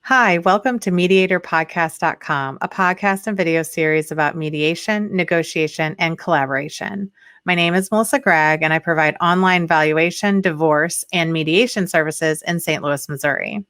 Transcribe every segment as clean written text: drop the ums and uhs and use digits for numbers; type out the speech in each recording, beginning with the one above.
Hi, welcome to MediatorPodcast.com, a podcast and video series about mediation, negotiation, and collaboration. My name is Melissa Gragg, and I provide online valuation, divorce, and mediation services in St. Louis, Missouri.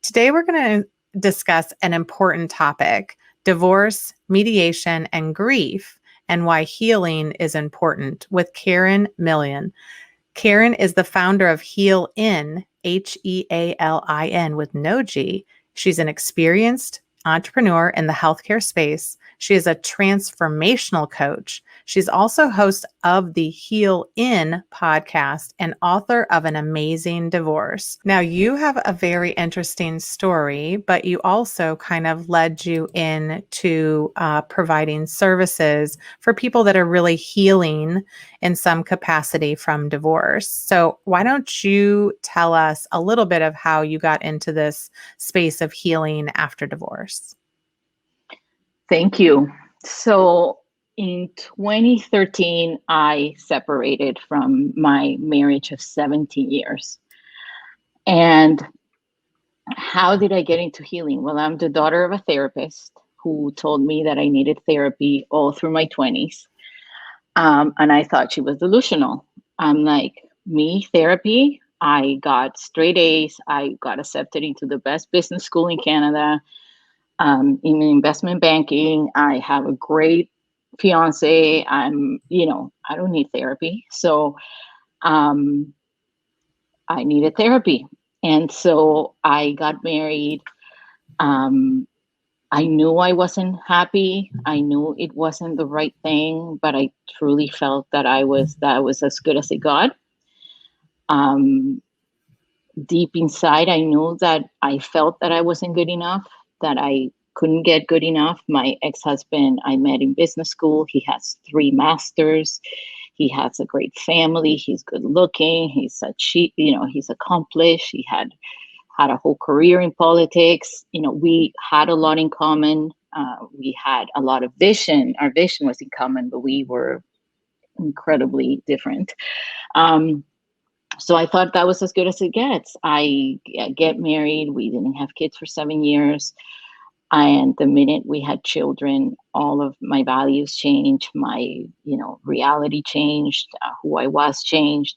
Today, we're going to discuss an important topic, divorce, mediation, and grief, and why healing is important with Karen Millon. Karen is the founder of Healin, Healin with no G. She's an experienced entrepreneur in the healthcare space. She is a transformational coach. She's also host of the Healin podcast and author of An Amazing Divorce. Now, you have a very interesting story, but you also kind of led you into providing services for people that are really healing in some capacity from divorce. So why don't you tell us a little bit of how you got into this space of healing after divorce? Thank you. So in 2013, I separated from my marriage of 17 years. And how did I get into healing? Well, I'm the daughter of a therapist who told me that I needed therapy all through my 20s. And I thought she was delusional. I'm like, me, therapy? I got straight A's. I got accepted into the best business school in Canada. In investment banking. I have a great fiance. I don't need therapy. So I needed therapy. And so I got married. I knew I wasn't happy. I knew it wasn't the right thing, but I truly felt that I was as good as it got. Deep inside, I knew that I felt that I wasn't good enough, that I couldn't get good enough. My ex-husband, I met in business school. He has 3 masters. He has a great family. He's good looking. He's accomplished. He had a whole career in politics. We had a lot in common. We had a lot of vision. Our vision was in common, but we were incredibly different. So I thought that was as good as it gets. I get married. We didn't have kids for 7 years. And the minute we had children, all of my values changed. My, reality changed. Who I was changed.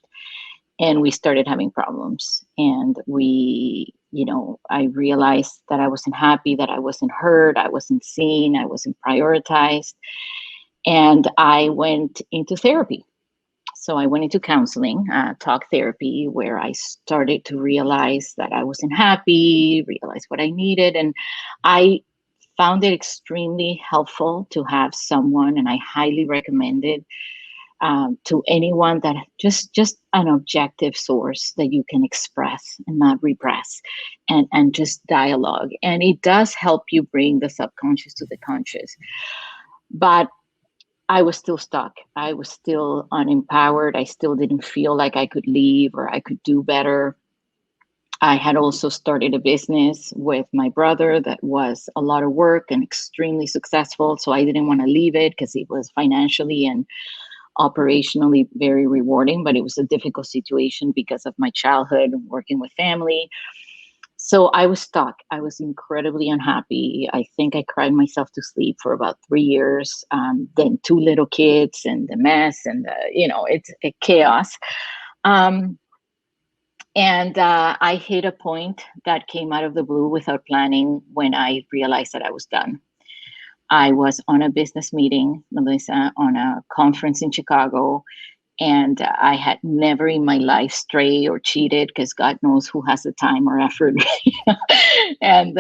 And we started having problems. And I realized that I wasn't happy, that I wasn't heard, I wasn't seen, I wasn't prioritized. And I went into therapy. So I went into counseling, talk therapy, where I started to realize that I wasn't happy, realize what I needed. And I found it extremely helpful to have someone, and I highly recommend it to anyone, that just an objective source that you can express and not repress, and just dialogue. And it does help you bring the subconscious to the conscious. But I was still stuck. I was still unempowered. I still didn't feel like I could leave or I could do better. I had also started a business with my brother that was a lot of work and extremely successful. So I didn't want to leave it because it was financially and operationally very rewarding, but it was a difficult situation because of my childhood working with family. So I was stuck. I was incredibly unhappy. I think I cried myself to sleep for about 3 years. Then 2 little kids and the mess and it's a chaos. And I hit a point that came out of the blue without planning when I realized that I was done. I was on a business meeting, Melissa, on a conference in Chicago. And I had never in my life strayed or cheated, because God knows who has the time or effort. And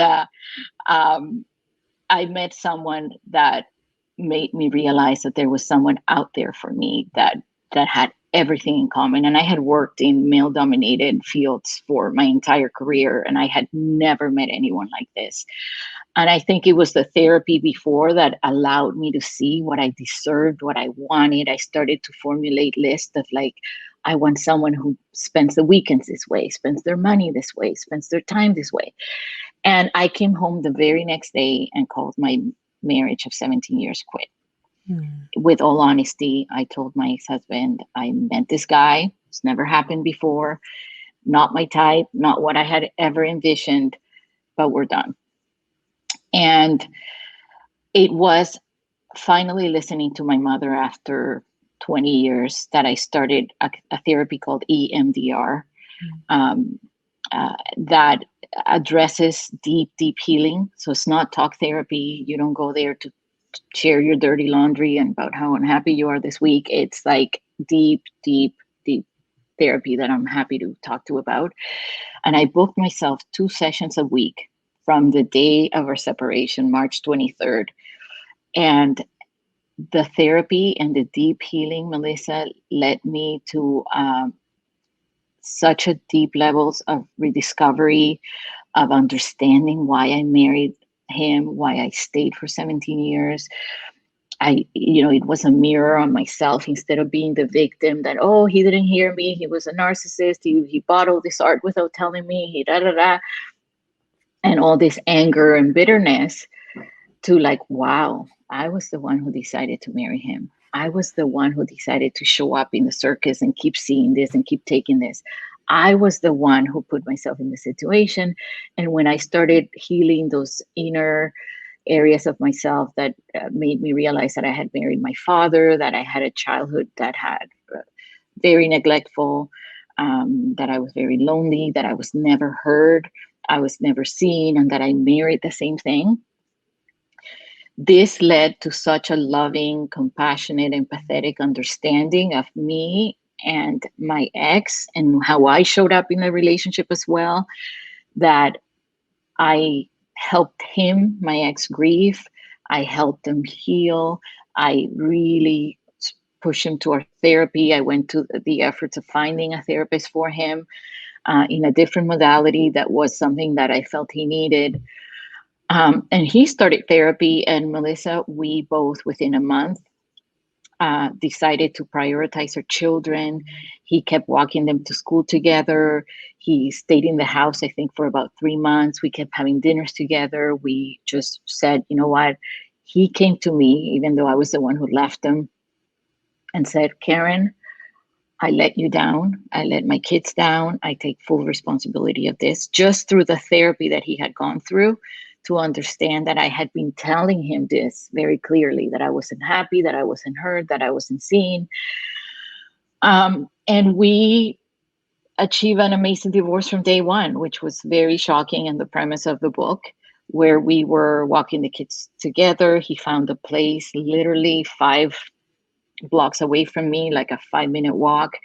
I met someone that made me realize that there was someone out there for me that had everything in common. And I had worked in male-dominated fields for my entire career, and I had never met anyone like this. And I think it was the therapy before that allowed me to see what I deserved, what I wanted. I started to formulate lists of I want someone who spends the weekends this way, spends their money this way, spends their time this way. And I came home the very next day and called my marriage of 17 years quit. Mm. With all honesty, I told my ex-husband, I met this guy. It's never happened before. Not my type, not what I had ever envisioned, but we're done. And it was finally listening to my mother after 20 years that I started a therapy called EMDR, um, that addresses deep healing. So it's not talk therapy. You don't go there to share your dirty laundry and about how unhappy you are this week. It's like deep therapy that I'm happy to talk to about. And I booked myself 2 sessions a week from the day of our separation, March 23rd. And the therapy and the deep healing, Melissa, led me to such a deep levels of rediscovery, of understanding why I married him, why I stayed for 17 years. It was a mirror on myself instead of being the victim that, oh, he didn't hear me. He was a narcissist. He bought all this art without telling me. He da da da. And all this anger and bitterness to like, wow, I was the one who decided to marry him. I was the one who decided to show up in the circus and keep seeing this and keep taking this. I was the one who put myself in the situation. And when I started healing those inner areas of myself that made me realize that I had married my father, that I had a childhood that had very neglectful, that I was very lonely, that I was never heard, I was never seen, and that I married the same thing. This led to such a loving, compassionate, empathetic understanding of me and my ex and how I showed up in the relationship as well, that I helped him, my ex, grieve. I helped him heal. I really pushed him to our therapy. I went to the efforts of finding a therapist for him in a different modality that was something that I felt he needed. And he started therapy, and Melissa, we both within a month decided to prioritize our children. He kept walking them to school together. He stayed in the house, I think, for about 3 months. We kept having dinners together. We just said, you know what? He came to me, even though I was the one who left him, and said, Karen, I let you down. I let my kids down. I take full responsibility of this, just through the therapy that he had gone through, to understand that I had been telling him this very clearly, that I wasn't happy, that I wasn't heard, that I wasn't seen. And we achieved an amazing divorce from day one, which was very shocking in the premise of the book, where we were walking the kids together. He found a place literally 5 blocks away from me, like a 5-minute walk.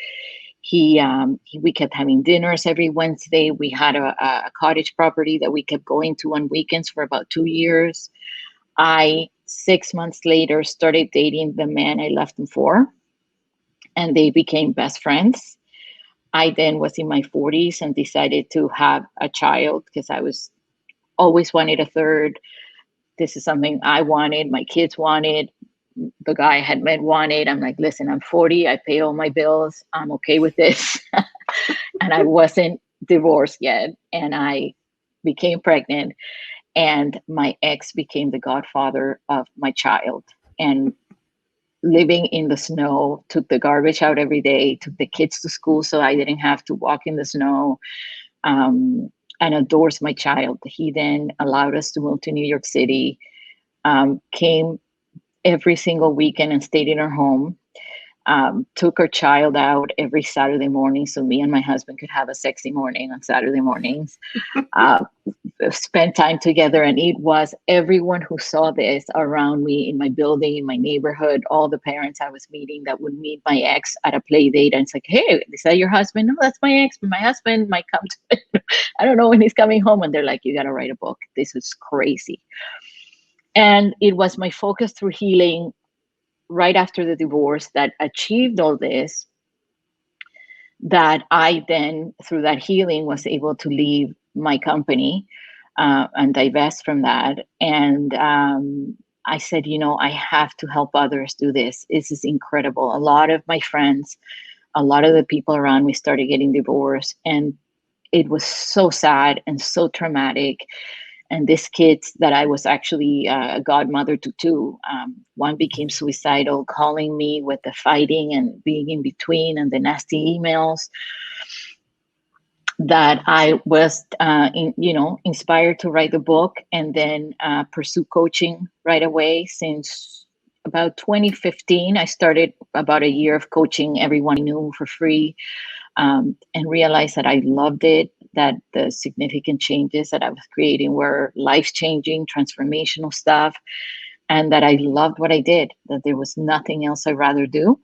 We kept having dinners every Wednesday. We had a cottage property that we kept going to on weekends for about 2 years. I 6 months later started dating the man I left him for, and they became best friends. I then was in my 40s and decided to have a child because I was always wanted a third. This is something I wanted, my kids wanted, the guy I had met wanted. I'm like, listen, I'm 40. I pay all my bills. I'm okay with this. And I wasn't divorced yet. And I became pregnant. And my ex became the godfather of my child. And living in the snow, took the garbage out every day, took the kids to school so I didn't have to walk in the snow, and adores my child. He then allowed us to move to New York City, came every single weekend and stayed in our home, took our child out every Saturday morning so me and my husband could have a sexy morning on Saturday mornings, spend time together. And it was everyone who saw this around me in my building, in my neighborhood, all the parents I was meeting that would meet my ex at a play date. And it's like, hey, is that your husband? No, that's my ex, but my husband might come to I don't know when he's coming home. And they're like, you got to write a book. This is crazy. And it was my focus through healing right after the divorce that achieved all this, that I then, through that healing, was able to leave my company and divest from that. And I said, I have to help others do this. This is incredible. A lot of my friends, a lot of the people around me started getting divorced. And it was so sad and so traumatic. And these kids that I was actually a godmother to two, one became suicidal, calling me with the fighting and being in between and the nasty emails, that I was, inspired to write the book and then pursue coaching right away. Since about 2015, I started about a year of coaching everyone I knew for free, and realized that I loved it, that the significant changes that I was creating were life-changing, transformational stuff, and that I loved what I did, that there was nothing else I'd rather do.